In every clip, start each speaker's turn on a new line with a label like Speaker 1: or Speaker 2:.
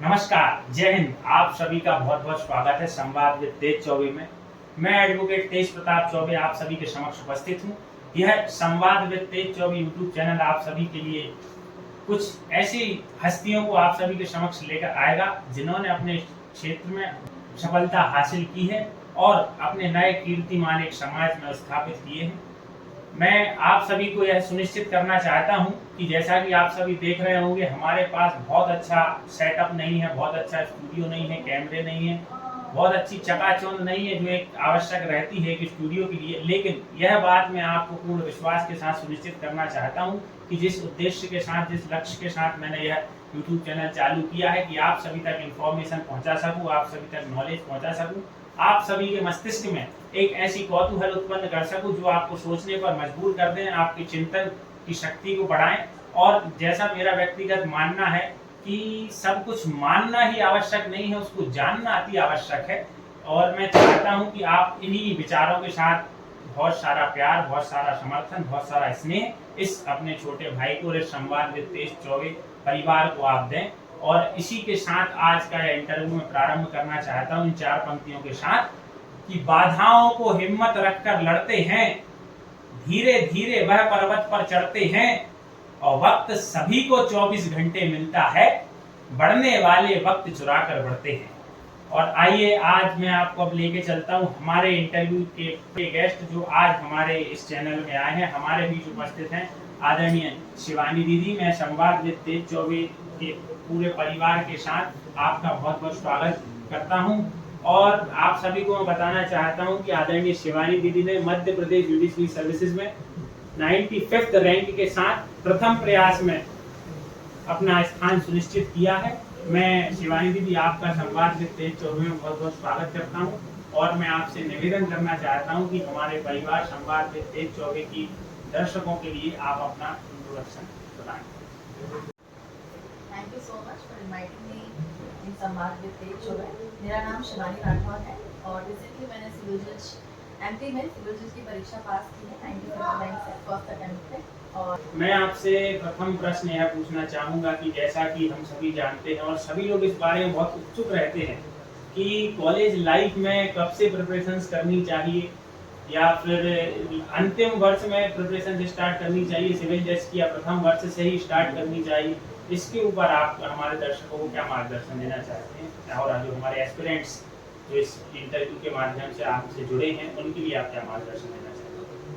Speaker 1: नमस्कार, जय हिंद। आप सभी का बहुत बहुत स्वागत है संवाद विद तेज चौबे में। मैं एडवोकेट तेज प्रताप चौबे आप सभी के समक्ष उपस्थित हूँ। यह संवाद with Tej Choubey YouTube channel आप सभी के लिए कुछ ऐसी हस्तियों को आप सभी के समक्ष लेकर आएगा जिन्होंने अपने क्षेत्र में सफलता हासिल की है और अपने नए कीर्तिमान एक समाज में स्थापित किए हैं। मैं आप सभी को यह सुनिश्चित करना चाहता हूं कि जैसा कि आप सभी देख रहे होंगे, हमारे पास बहुत अच्छा सेटअप नहीं है, बहुत अच्छा स्टूडियो नहीं है, कैमरे नहीं है, बहुत अच्छी चकाचौंध नहीं है जो एक आवश्यक रहती है एक स्टूडियो के लिए। लेकिन यह बात मैं आपको पूर्ण विश्वास के साथ सुनिश्चित करना चाहता हूं कि जिस उद्देश्य के साथ, जिस लक्ष्य के साथ मैंने यह यूट्यूब चैनल चालू किया है कि आप सभी तक इंफॉर्मेशन पहुंचा सकूं, आप सभी तक नॉलेज पहुंचा सकूं, आप सभी के मस्तिष्क में एक ऐसी कौतूहल उत्पन्न कर सकूं जो आपको सोचने पर मजबूर कर दें, आपकी चिंतन की शक्ति को बढ़ाएं। और जैसा मेरा व्यक्तिगत मानना है कि सब कुछ मानना ही आवश्यक नहीं है, उसको जानना अति आवश्यक है। और मैं चाहता हूं कि आप इन्हीं विचारों के साथ बहुत सारा प्यार, बहुत सारा समर्थन, बहुत सारा स्नेह इस अपने छोटे भाई को, इस संवाद विद तेज चौबे परिवार को आप दें। और इसी के साथ आज का यह इंटरव्यू में प्रारंभ करना चाहता हूं इन 4 पंक्तियों के साथ कि बाधाओं को हिम्मत रखकर लड़ते हैं, धीरे धीरे वह पर्वत पर चढ़ते हैं और वक्त सभी को 24 घंटे मिलता है, बढ़ने वाले वक्त चुरा कर बढ़ते हैं। और आइए आज मैं आपको अब लेके चलता हूं हमारे इंटरव्यू के गेस्ट जो आज हमारे इस चैनल में आए हैं। हमारे बीच उपस्थित हैं आदरणीय शिवानी दीदी। मैं संवाद विद तेज चौबे के पूरे परिवार के साथ आपका बहुत बहुत स्वागत करता हूं। और आप सभी को मैं बताना चाहता हूं कि आदरणीय शिवानी दीदी ने मध्य प्रदेश जुडिशरी सर्विसेज में 95th रैंक के साथ प्रथम प्रयास में अपना स्थान सुनिश्चित किया है। मैं शिवानी दीदी आपका संवाद विद तेज चौबे में बहुत बहुत स्वागत करता हूं और मैं आपसे निवेदन करना चाहता हूं कि हमारे परिवार संवाद विद तेज चौबे की दर्शकों के लिए आप अपना इंट्रोडक्शन बताएं।
Speaker 2: Thank you so much for inviting me in Samvad with तेज चौबे। मेरा नाम शिवानी राठौर है और रिसेंटली मैंने सिविल जज एमपी में सिविल जज की परीक्षा पास की है 95 रैंक से फर्स्ट अटेम्प्ट पे। और
Speaker 1: मैं आपसे प्रथम प्रश्न यह पूछना चाहूँगा कि जैसा कि हम सभी जानते हैं और सभी लोग इस बारे में बहुत उत्सुक रहते हैं कि कॉलेज लाइफ में कब से प्रिपरेशंस करनी चाहिए या फिर अंतिम वर्ष में प्रिपरेशन स्टार्ट करनी चाहिए, सिविल जज की या प्रथम वर्ष से ही स्टार्ट करनी चाहिए। इसके ऊपर आप हमारे दर्शकों को क्या मार्गदर्शन देना चाहते हैं और जो हमारे एस्पिरेंट्स जो इस इंटरव्यू के माध्यम से आपसे जुड़े हैं उनके लिए आप क्या मार्गदर्शन देना चाहते हैं?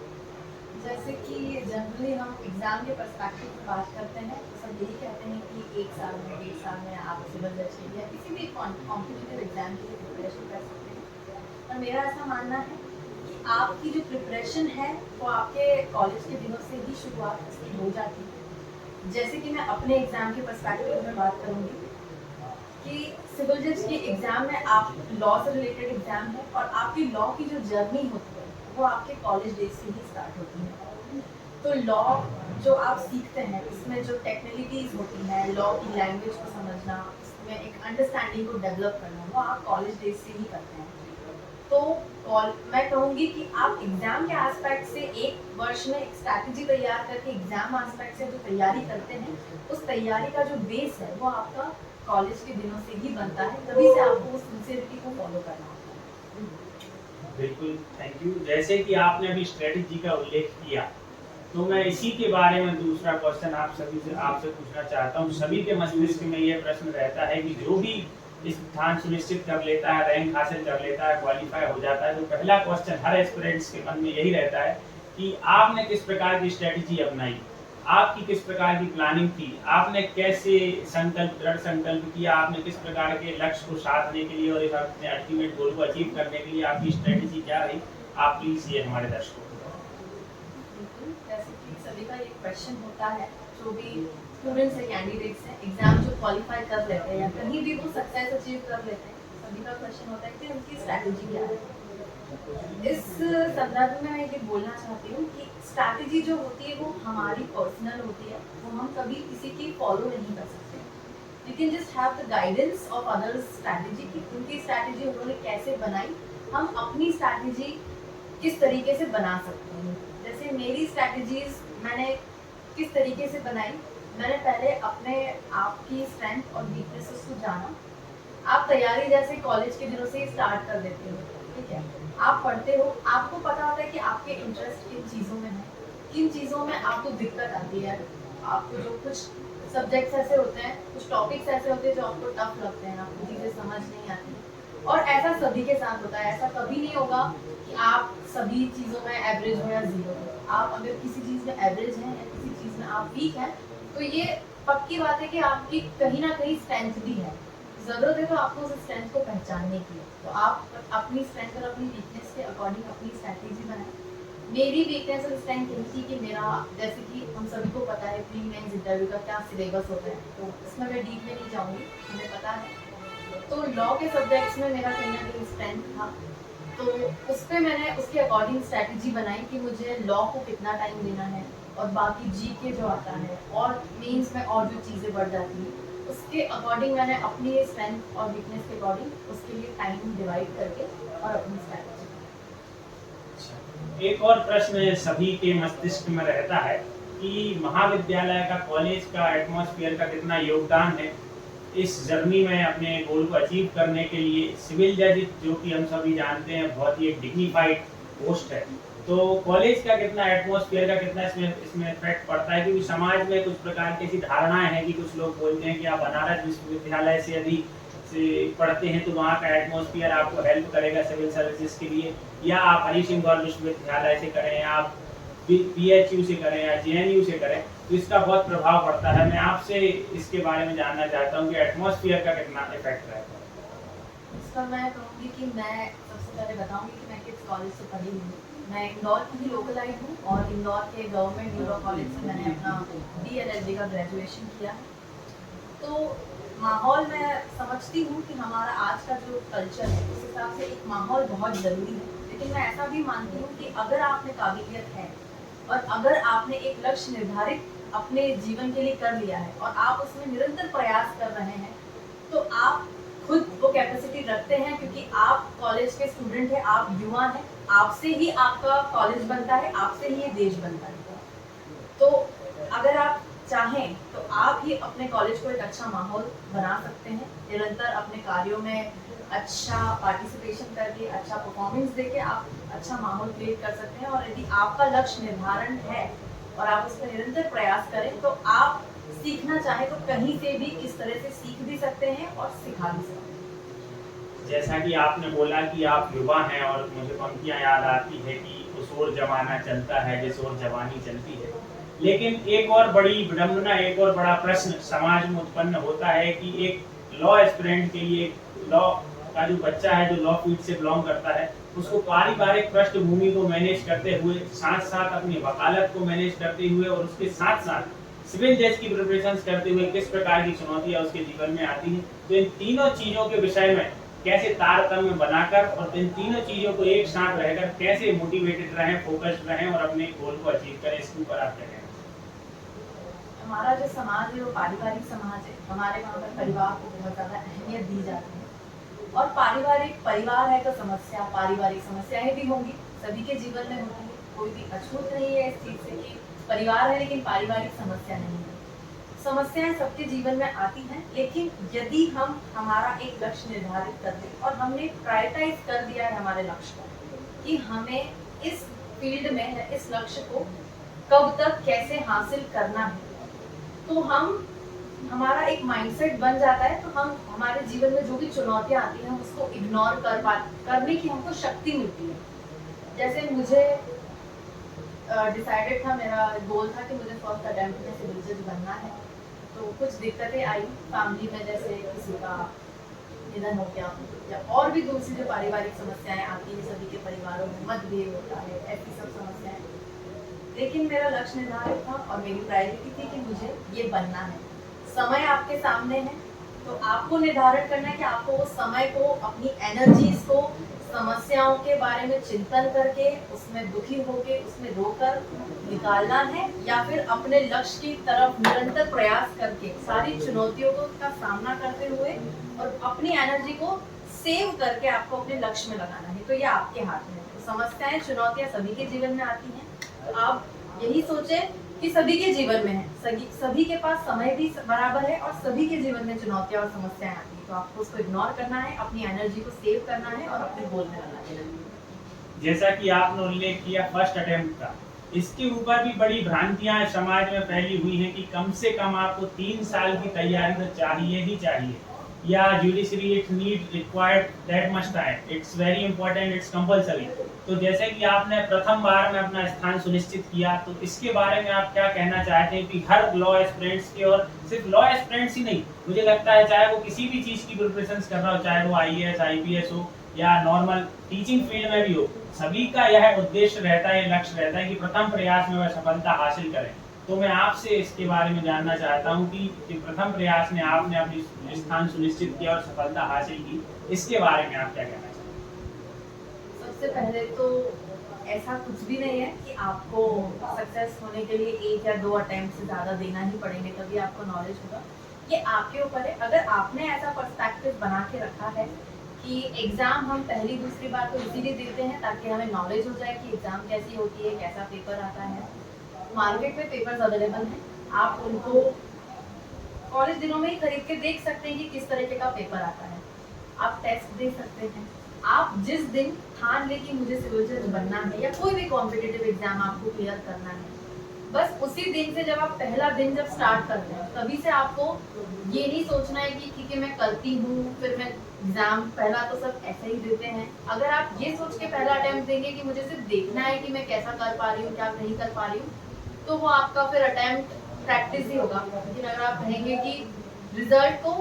Speaker 2: जैसे कि जनरली हम एग्जाम के पर्सपेक्टिव में बात करते हैं तो सब यही कहते हैं कि 1 साल में 1.5 साल में आप सिविल जज के लिए या किसी भी कॉम्पिटिटिव एग्जाम के लिए प्रिपरेशन कर सकते हैं। पर मेरा ऐसा मानना है कि आपकी जो प्रिपरेशन है वो आपके कॉलेज के दिनों से ही शुरुआत उसकी हो जाती है। जैसे कि मैं अपने एग्जाम के पर्सपेक्टिव में बात करूँगी कि सिविल जज के एग्जाम में आप लॉ से रिलेटेड एग्जाम है और आपकी लॉ की जो जर्नी होती है वो आपके कॉलेज डेज से ही स्टार्ट होती है। तो लॉ जो आप सीखते हैं इसमें जो टेक्निकलिटीज होती हैं, लॉ की लैंग्वेज को समझना, इसमें एक अंडरस्टैंडिंग को डेवलप करना, वो आप कॉलेज डेज से ही करते हैं। तो मैं कहूँगी कि आप एग्जाम के एस्पेक्ट से एक वर्ष में एक स्ट्रैटेजी तैयार करके एग्जाम एस्पेक्ट से जो तैयारी करते हैं उस तैयारी का जो बेस है वो आपका कॉलेज के दिनों से ही बनता है, तभी से आपको उस सिंसियरिटी को फॉलो करना होता है।
Speaker 1: बिल्कुल, थैंक यू। जैसे कि आपने अभी स्ट्रेटजी का उल्लेख किया तो मैं इसी के बारे में दूसरा क्वेश्चन आपसे पूछना चाहता हूँ। सभी के मस्तिष्क में यह प्रश्न रहता है कि जो भी स्थान सुनिश्चित कर लेता है, रैंक हासिल कर लेता है, क्वालिफाई हो जाता है, तो पहला क्वेश्चन हर एस्पिरेंट्स के मन में यही रहता है कि आपने किस प्रकार की स्ट्रेटजी अपनाई, आपकी किस प्रकार की प्लानिंग थी, आपने कैसे दृढ़ संकल्प किया, आपने किस प्रकार के लक्ष्य को साधने के लिए और इस अपने अल्टीमेट गोल को अचीव करने के लिए आपकी स्ट्रेटजी क्या रही। आप प्लीज ये हमारे दर्शकों को
Speaker 2: जैसे कि सभी का एक क्वेश्चन होता है, जो भी स्टूडेंट्स है, कैंडिडेट्स हैं, एग्जाम जो क्वालिफाई कर लेते हैं या कहीं भी वो सक्सेस अचीव कर लेते हैं, सभी का क्वेश्चन होता है कि उनकी स्ट्रैटेजी क्या है। इस संदर्भ में मैं ये बोलना चाहती हूँ कि स्ट्रैटेजी जो होती है वो हमारी पर्सनल होती है, वो हम कभी किसी की फॉलो नहीं कर सकते। We can just have the guidance of others strategy कि उनकी स्ट्रैटेजी उन्होंने कैसे बनाई, हम अपनी स्ट्रैटेजी किस तरीके से बना सकते हैं। जैसे मेरी स्ट्रैटेजीज मैंने किस तरीके से बनाई मैंने पहले अपने आप की स्ट्रेंथ और वीकनेसेस को जाना। आप तैयारी जैसे कॉलेज के दिनों से ही स्टार्ट कर देते हो, ठीक है। आप पढ़ते हो, आपको पता होता है कि आपके इंटरेस्ट किन चीज़ों में है, किन चीज़ों में आपको दिक्कत आती है। आपको जो कुछ सब्जेक्ट्स ऐसे होते हैं, कुछ टॉपिक्स ऐसे होते हैं जो आपको टफ लगते हैं, आपको चीज़ें समझ नहीं आती। और ऐसा सभी के साथ होता है, ऐसा कभी नहीं होगा कि आप सभी चीज़ों में एवरेज हो या ज़ीरो हो। आप अगर किसी चीज़ में एवरेज हैं या किसी चीज़ में आप वीक हैं, तो ये पक्की बात है कि आपकी कहीं ना कहीं स्ट्रेंथ भी है। ज़रूरत है तो आपको उस स्ट्रेंथ को पहचानने की। तो आप अपनी स्ट्रेंथ और अपनी वीकनेस के अकॉर्डिंग अपनी स्ट्रैटेजी बनाएं। मेरी वीकनेस और स्ट्रेंथ यही थी कि मेरा, जैसे कि हम सभी को पता है प्री मेंस इंटरव्यू का क्या सिलेबस होता है, तो इसमें मैं डीप में नहीं जाऊँगी, हमें पता है। तो लॉ के सब्जेक्ट्स में मेरा कहीं ना कहीं स्ट्रेंथ था, तो उस पर मैंने उसके अकॉर्डिंग स्ट्रैटेजी बनाई कि मुझे लॉ को कितना टाइम देना है, और बाकी जीके जो आता है और मेंस में और जो चीज़ें बढ़ जाती हैं, उसके अकॉर्डिंग मैंने अपनी स्ट्रेंथ और वीकनेस के अकॉर्डिंग उसके लिए टाइम डिवाइड करके और अपनी स्ट्रैटेजी।
Speaker 1: एक और प्रश्न सभी के मस्तिष्क में रहता है कि महाविद्यालय का, कॉलेज का एटमॉस्फेयर का कितना योगदान है इस जर्नी में अपने गोल को अचीव करने के लिए। सिविल जज, जो कि हम सभी जानते हैं बहुत ही एक डिग्निफाइड पोस्ट है, तो कॉलेज का कितना, एटमॉस्फेयर का कितना इसमें इफेक्ट पड़ता है? क्योंकि समाज में कुछ प्रकार की ऐसी धारणाएं हैं कि कुछ लोग बोलते हैं कि आप बनारस विश्वविद्यालय से यदि से पढ़ते हैं तो वहाँ का एटमॉस्फेयर आपको हेल्प करेगा सिविल सर्विसेज के लिए, या आप हरी सिंह गौर विश्वविद्यालय से करें, आप PHU से करें या JNU से करें, तो इसका बहुत प्रभाव पड़ता है। मैं आपसे इसके बारे में जानना चाहता हूँ कि एटमॉस्फेयर का कितना इफेक्ट रहता है।
Speaker 2: इस पर मैं कहूँगी कि मैं सबसे पहले बताऊँगी कि मैं किस कॉलेज से पढ़ी हूँ। मैं इंदौर की ही लोकलाइट हूँ और इंदौर के गवर्नमेंट लॉ कॉलेज से मैंने अपना DLLB का ग्रेजुएशन किया है। तो माहौल मैं समझती हूँ कि हमारा आज का जो कल्चर है उस हिसाब से एक माहौल बहुत ज़रूरी है, लेकिन मैं ऐसा भी मानती हूँ कि अगर आप में काबिलियत है और अगर आपने एक लक्ष्य निर्धारित अपने जीवन के लिए कर लिया है और आप उसमें निरंतर प्रयास कर रहे हैं, तो आप खुद वो कैपेसिटी रखते हैं, क्योंकि आप कॉलेज के स्टूडेंट हैं, आप युवा हैं, आपसे ही आपका कॉलेज बनता है, आपसे ही ये देश बनता है। तो अगर आप चाहें तो आप ही अपने कॉलेज को एक अच्छा माहौल बना सकते हैं, निरंतर अपने कार्यों में अच्छा पार्टिसिपेशन करके, अच्छा परफॉर्मेंस देके आप अच्छा माहौल क्रिएट कर सकते हैं। और यदि आपका लक्ष्य निर्धारण है और आप उस पर निरंतर प्रयास करें, तो आप सीखना चाहें तो कहीं से भी किस तरह से सीख भी सकते हैं और सिखा भी सकते हैं।
Speaker 1: जैसा कि आपने बोला कि आप युवा हैं, और मुझे पंक्तियां याद आती है कि उस ओर जमाना चलता है जिस ओर जवानी चलती है। लेकिन एक और बड़ी विडंबना, एक और बड़ा प्रश्न समाज में उत्पन्न होता है कि एक लॉ एस्पिरेंट के लिए, लॉ का जो बच्चा है जो लॉ फील्ड से बिलोंग करता है, उसको पारिवारिक पृष्ठभूमि को मैनेज करते हुए, साथ साथ अपनी वकालत को मैनेज करते हुए और उसके साथ साथ सिविल जज की प्रिपरेशन करते हुए किस प्रकार की चुनौतियां उसके जीवन में आती हैं। तो इन तीनों चीजों के विषय में कैसे तारतम्य बनाकर और इन तीनों चीजों को एक साथ रहकर कैसे मोटिवेटेड रहें, फोकस्ड रहें और अपने गोल को अचीव करें, इसके ऊपर आप क्या कहें?
Speaker 2: हमारा जो समाज है वो पारिवारिक समाज है। हमारे वहाँ पर परिवार को बहुत ज़्यादा अहमियत दी जाती है, और पारिवारिक परिवार है तो समस्या, पारिवारिक समस्याएं भी होंगी, सभी के जीवन में होती है। कोई भी अछूत नहीं है इस चीज़ से कि परिवार है लेकिन पारिवारिक समस्या नहीं है। समस्याएं सबके जीवन में आती हैं, लेकिन यदि हम हमारा एक लक्ष्य निर्धारित कर दें और हमने प्रायोरिटाइज कर दिया है हमारे लक्ष्य को कि हमें इस फील्ड में या इस लक्ष्य को कब तक कैसे हासिल करना है, तो हमारा एक माइंडसेट बन जाता है, तो हम हमारे जीवन में जो भी चुनौतियां आती हैं उसको इग्नोर करने की हमको शक्ति मिलती है। जैसे मुझे डिसाइडेड था, मेरा गोल था कि मुझे फर्स्ट अटेम्प्ट में सिविल जज बनना है। तो कुछ दिक्कतें आई फैमिली में, जैसे किसी का निधन हो गया या और भी दूसरी जो पारिवारिक समस्याएं आती हैं, सभी के परिवारों में मतभेद होता है, ऐसी सब समस्याएं। लेकिन मेरा लक्ष्य निर्धारित था और मेरी प्रायोरिटी थी कि मुझे ये बनना है। समय आपके सामने है, तो आपको निर्धारण करना है कि आपको उस समय को, अपनी एनर्जीज को समस्याओं के बारे में चिंतन करके, उसमें दुखी होके, उसमें रोकर निकालना है, या फिर अपने लक्ष्य की तरफ निरंतर प्रयास करके सारी चुनौतियों का सामना करते हुए और अपनी एनर्जी को सेव करके आपको अपने लक्ष्य में लगाना है। तो ये आपके हाथ में है। तो समस्याएं, चुनौतियां सभी के जीवन में आती हैं। तो आप यही सोचें कि सभी के जीवन में है, सभी के पास समय भी बराबर है और सभी के जीवन में चुनौतियां और समस्याएं आती है, तो आपको उसको इग्नोर करना है, अपनी एनर्जी को सेव करना है और अपने गोल में लगाना है।
Speaker 1: जैसा कि आपने उल्लेख किया फर्स्ट अटेम्प्ट का, इसके ऊपर भी बड़ी भ्रांतियां समाज में फैली हुई हैं कि कम से कम आपको 3 साल की तैयारी तो चाहिए ही चाहिए, या judiciary it need required that much time, it's very important, it's compulsory. तो जैसे कि आपने प्रथम बार में अपना स्थान सुनिश्चित किया, तो इसके बारे में आप क्या कहना चाहते हैं कि हर लॉ एस्पिरेंट्स के, और सिर्फ लॉ एस्पिरेंट्स ही नहीं, मुझे लगता है चाहे वो किसी भी चीज़ की प्रिपरेशन कर रहा हो, चाहे वो IAS IPS हो या नॉर्मल टीचिंग फील्ड में भी हो, सभी का यह उद्देश्य रहता है, लक्ष्य रहता है कि प्रथम प्रयास में वह सफलता हासिल करें। तो मैं आपसे इसके बारे में जानना चाहता हूं कि प्रथम प्रयास में आपने अपनी स्थान सुनिश्चित किया और सफलता हासिल की, इसके बारे में आप क्या कहना चाहते हैं?
Speaker 2: सबसे पहले तो ऐसा कुछ भी नहीं है कि आपको सक्सेस होने के लिए 1 या 2 अटेम्प्ट से ज़्यादा देना ही पड़ेंगे तभी आपको नॉलेज होगा। ये आपके ऊपर है। अगर आपने ऐसा पर्सपेक्टिव बना के रखा है कि एग्ज़ाम हम पहली दूसरी बार तो इसीलिए देते हैं ताकि हमें नॉलेज हो जाए कि एग्ज़ाम कैसी होती है, कैसा पेपर आता है। मार्केट में पेपर्स अवेलेबल हैं, आप उनको कॉलेज दिनों में ही खरीद के देख सकते हैं कि किस तरीके का पेपर आता है। आप टेस्ट दे सकते हैं। आप जिस दिन ठान ले कि मुझे सिविल जज बनना है या कोई भी कॉम्पिटिटिव एग्जाम आपको क्लियर करना है, बस उसी दिन से जब आप पहला दिन जब स्टार्ट करते हैं तभी से आपको ये नहीं सोचना है कि ठीक है मैं करती हूँ फिर मैं एग्जाम, पहला तो सब ऐसे ही देते हैं। अगर आप ये सोच के पहला अटेम्प्ट देंगे कि मुझे सिर्फ देखना है कि मैं कैसा कर पा रही हूँ क्या नहीं कर पा रही हूँ, तो वो आपका फिर अटेम्प्ट प्रैक्टिस ही होगा। लेकिन अगर आप कहेंगे कि रिजल्ट को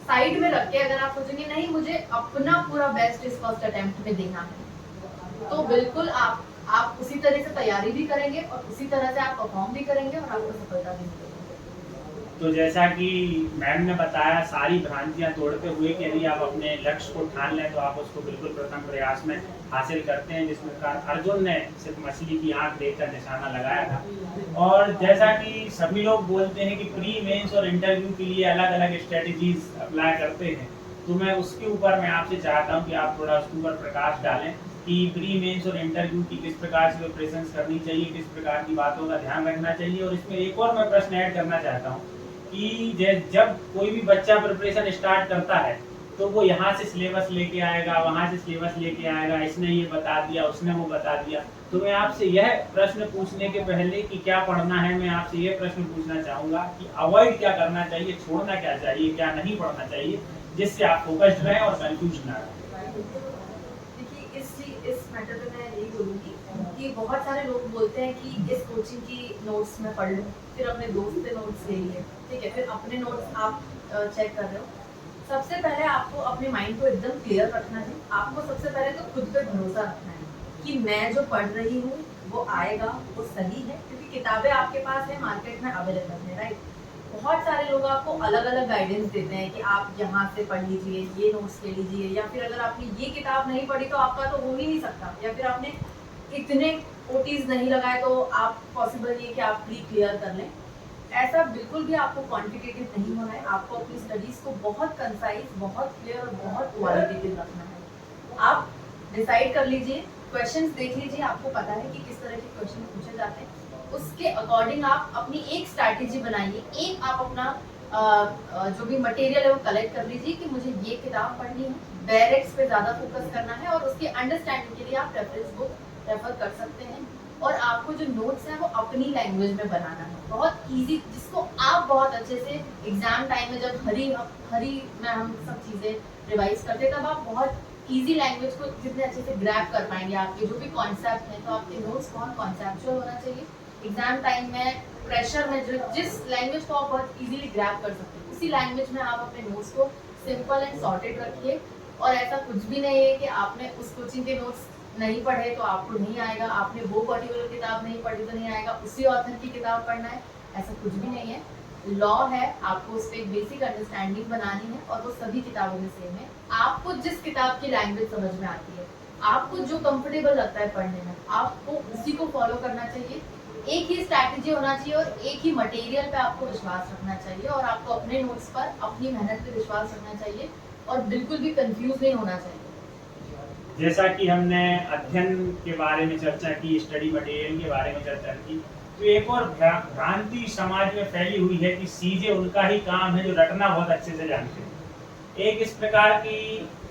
Speaker 2: साइड में रख के अगर आप सोचेंगे नहीं मुझे अपना पूरा बेस्ट इस फर्स्ट अटेम्प्ट में देना है, तो बिल्कुल आप उसी तरह से तैयारी भी करेंगे और उसी तरह से आप परफॉर्म भी करेंगे और आपको सफलता भी मिलेगी।
Speaker 1: तो जैसा कि मैम ने बताया, सारी भ्रांतियां तोड़ते हुए कि यदि आप अपने लक्ष्य को ठान लें तो आप उसको बिल्कुल प्रथम प्रयास में हासिल करते हैं, जिस प्रकार अर्जुन ने सिर्फ मछली की आंख देखकर निशाना लगाया था। और जैसा कि सभी लोग बोलते हैं कि प्री मेंस और इंटरव्यू के लिए अलग अलग स्ट्रेटजीज अप्लाई करते हैं, तो मैं उसके ऊपर मैं आपसे चाहता हूँ कि आप थोड़ा उसके ऊपर प्रकाश डालें कि प्री मेंस और इंटरव्यू की किस प्रकार से प्रिपरेशन करनी चाहिए, किस प्रकार की बातों का ध्यान रखना चाहिए। और इसमें एक और मैं प्रश्न ऐड करना चाहता हूँ कि जब कोई भी बच्चा प्रिपरेशन स्टार्ट करता है तो वो यहाँ से सिलेबस लेके आएगा, वहाँ से सिलेबस लेके आएगा, इसने ये बता दिया, उसने वो बता दिया। तो मैं आपसे यह प्रश्न पूछने के पहले कि क्या पढ़ना है, मैं आपसे यह प्रश्न पूछना चाहूँगा कि अवॉइड क्या करना चाहिए, छोड़ना क्या चाहिए, क्या नहीं पढ़ना चाहिए, जिससे आप फोकस्ड रहें और कंफ्यूज ना रहें।
Speaker 2: देखिए इस मैटर पे मैं यही बोलूँगी कि बहुत सारे लोग बोलते हैं कि इस कोचिंग की नोट्स में पढ़ लूँ, फिर अपने दोस्त से नोट्स ले लिए, ठीक है, फिर अपने नोट्स आप चेक कर रहे हो। सबसे पहले आपको अपने माइंड को एकदम क्लियर रखना है। आपको सबसे पहले तो खुद पे भरोसा रखना है कि मैं जो पढ़ रही हूँ वो आएगा, वो सही है, क्योंकि किताबें आपके पास है, मार्केट में अवेलेबल है, राइट। बहुत सारे लोग आपको अलग अलग गाइडेंस देते हैं कि आप यहाँ से पढ़ लीजिए, ये नोट्स ले लीजिए, या फिर अगर आपने ये किताब नहीं पढ़ी तो आपका तो हो ही नहीं सकता, या फिर आपने इतने OTs नहीं लगाए तो आप पॉसिबल नहीं है कि आप प्री क्लियर कर लें। ऐसा बिल्कुल भी आपको क्वांटिटेटिव नहीं होना है। आपको अपनी स्टडीज को बहुत कंसाइज, बहुत क्लियर और बहुत क्वालिटेटिव रखना है। आप डिसाइड कर लीजिए, क्वेश्चंस देख लीजिए, आपको पता है कि किस तरह के क्वेश्चन पूछे जाते हैं, उसके अकॉर्डिंग आप अपनी एक स्ट्रैटेजी बनाइए। एक आप अपना जो भी मटेरियल है वो कलेक्ट कर लीजिए कि मुझे ये किताब पढ़नी है, डायरेक्ट्स पे ज़्यादा फोकस करना है और उसकी अंडरस्टैंडिंग के लिए आप रेफरेंस बुक रेफर कर सकते हैं। और आपको जो नोट्स हैं वो अपनी लैंग्वेज में बनाना है, बहुत इजी, जिसको आप बहुत अच्छे से एग्जाम टाइम में जब हरी में हम सब चीज़ें रिवाइज करते तब आप बहुत इजी लैंग्वेज को जितने अच्छे से ग्रैब कर पाएंगे। आपके जो भी कॉन्सेप्ट हैं तो आपके नोट्स बहुत कॉन्सेप्चुअल होना चाहिए। एग्जाम टाइम में प्रेशर में जिस लैंग्वेज को आप बहुत इजीली ग्रैब कर सकते हैं उसी लैंग्वेज में आप अपने नोट्स को सिंपल एंड सॉर्टेड रखिए। और ऐसा कुछ भी नहीं है कि आपने उस कोचिंग के नोट्स नहीं पढ़े तो आपको नहीं आएगा, आपने वो पर्टिकुलर किताब नहीं पढ़ी तो नहीं आएगा, उसी ऑथर की किताब पढ़ना है, ऐसा कुछ भी नहीं है। लॉ है, आपको उस पर एक बेसिक अंडरस्टैंडिंग बनानी है और वो सभी किताबों में सेम है। आपको जिस किताब की लैंग्वेज समझ में आती है, आपको जो कंफर्टेबल लगता है पढ़ने में, आपको उसी को फॉलो करना चाहिए। एक ही स्ट्रैटेजी होना चाहिए और एक ही मटेरियल पे आपको विश्वास रखना चाहिए और आपको अपने नोट्स पर अपनी मेहनत पे विश्वास रखना चाहिए और बिल्कुल भी कंफ्यूज नहीं होना चाहिए।
Speaker 1: जैसा कि हमने अध्ययन के बारे में चर्चा की, स्टडी मटेरियल के बारे में चर्चा की, तो एक और भ्रांति समाज में फैली हुई है कि सीजे उनका ही काम है जो रटना बहुत अच्छे से जानते हैं। एक इस प्रकार की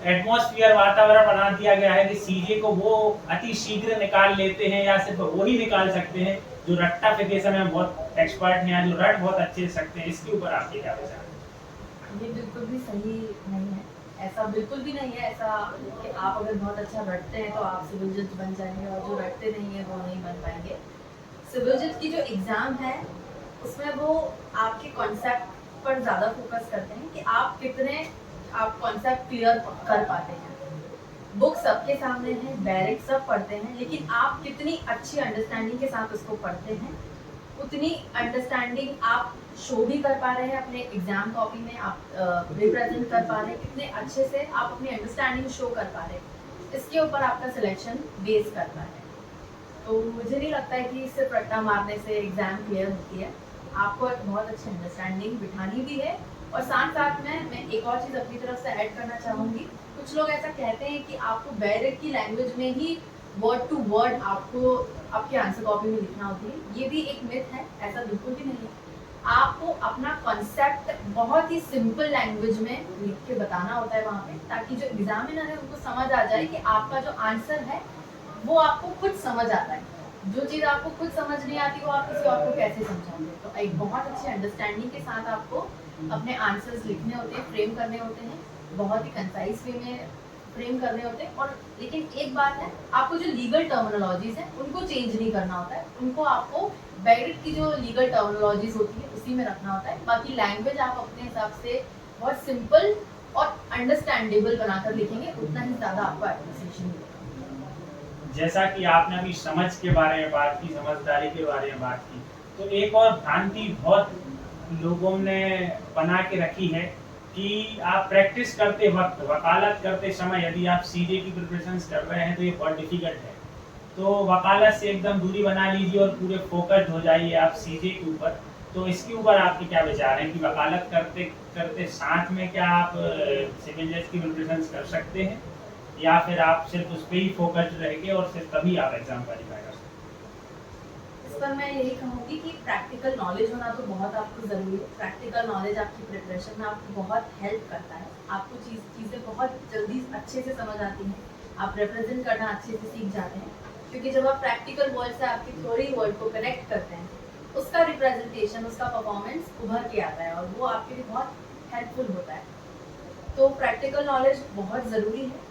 Speaker 1: एटमॉस्फेयर वातावरण बना दिया गया है कि सीजे को वो अति शीघ्र निकाल लेते हैं या सिर्फ वो ही निकाल सकते हैं जो रट्टाफिकेशन में बहुत एक्सपर्ट हैं या जो रट बहुत अच्छे से सकते हैं। इसके ऊपर आपके क्या विचार हैं?
Speaker 2: ये बिल्कुल भी सही नहीं है। ऐसा बिल्कुल भी नहीं है ऐसा कि आप अगर बहुत अच्छा रटते हैं तो आप सिविल जज बन जाएंगे और जो रटते नहीं है वो नहीं बन पाएंगे। सिविल जज की जो एग्ज़ाम है उसमें वो आपके कॉन्सेप्ट पर ज़्यादा फोकस करते हैं कि आप कितने आप कॉन्सेप्ट क्लियर कर पाते हैं। बुक सबके सामने है, बैरिक सब पढ़ते हैं, लेकिन आप कितनी अच्छी अंडरस्टैंडिंग के साथ उसको पढ़ते हैं, उतनी अंडरस्टैंडिंग आप शो भी कर पा रहे हैं अपने एग्जाम कॉपी में, आप रिप्रेजेंट कर पा रहे हैं कितने अच्छे से, आप अपनी अंडरस्टैंडिंग शो कर पा रहे हैं। इसके ऊपर आपका सिलेक्शन बेस करता है। तो मुझे नहीं लगता है कि सिर्फ रट्टा मारने से एग्जाम क्लियर होती है। आपको एक बहुत अच्छी अंडरस्टैंडिंग बिठानी भी है। और साथ साथ में मैं एक और चीज़ अपनी तरफ से ऐड करना चाहूँगी। कुछ लोग ऐसा कहते हैं कि आपको बैरिक की लैंग्वेज में ही वर्ड टू वर्ड आपको आपके आंसर कॉपी में लिखना होती है। ये भी एक मिथ है, ऐसा बिल्कुल भी नहीं है। आपको अपना कॉन्सेप्ट बहुत ही सिंपल लैंग्वेज में लिख के बताना होता है वहाँ पे, ताकि जो एग्जामिनर है उनको समझ आ जाए कि आपका जो आंसर है वो आपको खुद समझ आता है। जो चीज़ आपको खुद समझ नहीं आती वो आप किसी और को कैसे समझाओगे। तो एक बहुत अच्छी अंडरस्टैंडिंग के साथ आपको अपने आंसर्स लिखने होते हैं, फ्रेम करने होते हैं, बहुत ही कंसाइज वे में फ्रेम करने होते हैं। और लेकिन एक बात है, आपको जो लीगल टर्मिनोलॉजीज हैं उनको चेंज नहीं करना होता है, उनको आपको बैरिक की जो लीगल टर्मिनोलॉजीज होती है उसी में रखना होता है। बाकी लैंग्वेज आप अपने हिसाब से बहुत सिंपल और अंडरस्टैंडेबल बनाकर लिखेंगे, उतना ही ज़्यादा आपको एप्रिसिएशन मिलेगा।
Speaker 1: जैसा कि आपने अभी समझ के बारे में बात की, समझदारी के बारे में बात की, तो एक और भ्रांति बहुत लोगों ने बना के रखी है कि आप प्रैक्टिस करते वक्त, वकालत करते समय यदि आप सीजे की प्रिपरेशन कर रहे हैं तो ये बहुत डिफिकल्ट है, तो वकालत से एकदम दूरी बना लीजिए और पूरे फोकस्ड हो जाइए आप सीजे के ऊपर। तो इसके ऊपर आपके क्या विचार हैं कि वकालत करते करते साथ में क्या आप सिविल जज की प्रिपरेशन कर सकते हैं, या फिर आप सिर्फ उस पर ही फोकस्ड रहेंगे और सिर्फ तभी आप एग्जाम क्वालिफाई कर सकते हैं?
Speaker 2: इस पर मैं यही कहूँगी कि प्रैक्टिकल नॉलेज होना तो बहुत आपको ज़रूरी है। प्रैक्टिकल नॉलेज आपकी प्रिपरेशन में आपको बहुत हेल्प करता है। आपको चीज़ें बहुत जल्दी अच्छे से समझ आती हैं, आप रिप्रेजेंट करना अच्छे से सीख जाते हैं, क्योंकि जब आप प्रैक्टिकल वर्ल्ड से आपकी थ्योरी वर्ल्ड को कनेक्ट करते हैं, उसका रिप्रेजेंटेशन, उसका परफॉर्मेंस उभर के आता है और वो आपके लिए बहुत हेल्पफुल होता है। तो प्रैक्टिकल नॉलेज बहुत ज़रूरी है।